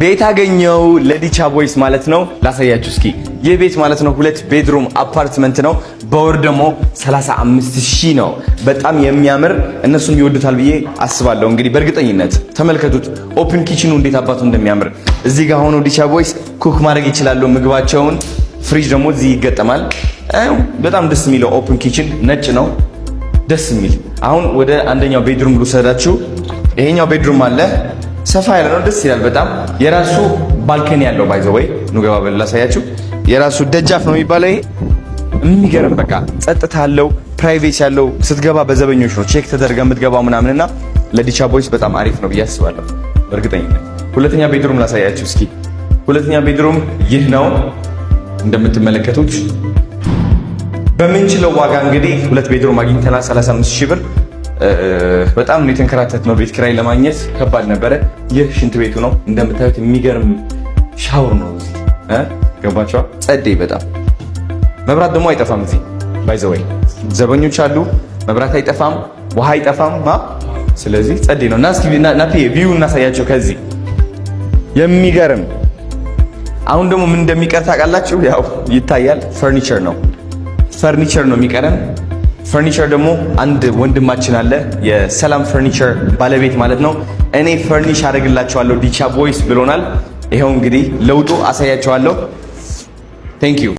ቤት አገኘው ለዲቻ ቦይስ ማለት ነው። ላሳያችሁ እስኪ። ይህ ቤት ማለት ነው 2 ቤድሩም አፓርትመንት ነው። በወር ደግሞ 35,000 ነው። በጣም የሚያምር እነሱም ይወዱታል ብዬ አስባለሁ። እንግዲህ በእርግጠኝነት ተመልከቱት። ኦፕን ኪችኑ እንዴት አባቱ እንደሚያምር እዚህ ጋር ሆኖ ዲቻ ቦይስ ኩክ ማድረግ ይችላሉ ምግባቸውን። ፍሪጅ ደግሞ እዚህ ይገጠማል። በጣም ደስ የሚለው ኦፕን ኪችን ነጭ ነው፣ ደስ የሚል። አሁን ወደ አንደኛው ቤድሩም ልውሰዳችሁ። ይሄኛው ቤድሩም አለ፣ ሰፋ ያለ ነው፣ ደስ ይላል በጣም። የራሱ ባልከኒ ያለው ባይ ዘ ወይ ንገባ በል ላሳያችሁ። የራሱ ደጃፍ ነው የሚባለው ይሄ። የሚገርም በቃ ጸጥታ ያለው ፕራይቬሲ ያለው፣ ስትገባ በዘበኞች ነው ቼክ ተደርጋ የምትገባው ምናምንና ለዲቻ ቦይስ በጣም አሪፍ ነው ብዬ አስባለሁ በእርግጠኝነት። ሁለተኛ ቤድሩም ላሳያችሁ እስኪ። ሁለተኛ ቤድሩም ይህ ነው እንደምትመለከቱት። በምንችለው ዋጋ እንግዲህ 2 ቤድሩም አግኝተናል 35,000 ብር። በጣም ነው የተንከራተትነው ቤት ኪራይ ለማግኘት ከባድ ነበረ። ይህ ሽንት ቤቱ ነው እንደምታዩት፣ የሚገርም ሻወር ነው እዚህ ገባችኋ? ጸዴ በጣም መብራት ደግሞ አይጠፋም እዚህ ባይ ዘ ወይ ዘበኞች አሉ፣ መብራት አይጠፋም፣ ውሃ አይጠፋም። ስለዚህ ጸዴ ነው። እና እስኪ ናፒ ቪው እናሳያቸው ከዚህ የሚገርም። አሁን ደግሞ ምን እንደሚቀር ታውቃላችሁ? ያው ይታያል፣ ፈርኒቸር ነው የሚቀረን። ፈርኒቸር ደግሞ አንድ ወንድማችን አለ የሰላም ፈርኒቸር ባለቤት ማለት ነው። እኔ ፈርኒሽ አደርግላቸዋለሁ ዲቻ ቦይስ ብሎናል። ይኸው እንግዲህ ለውጡ አሳያቸዋለሁ። ቴንክ ዩ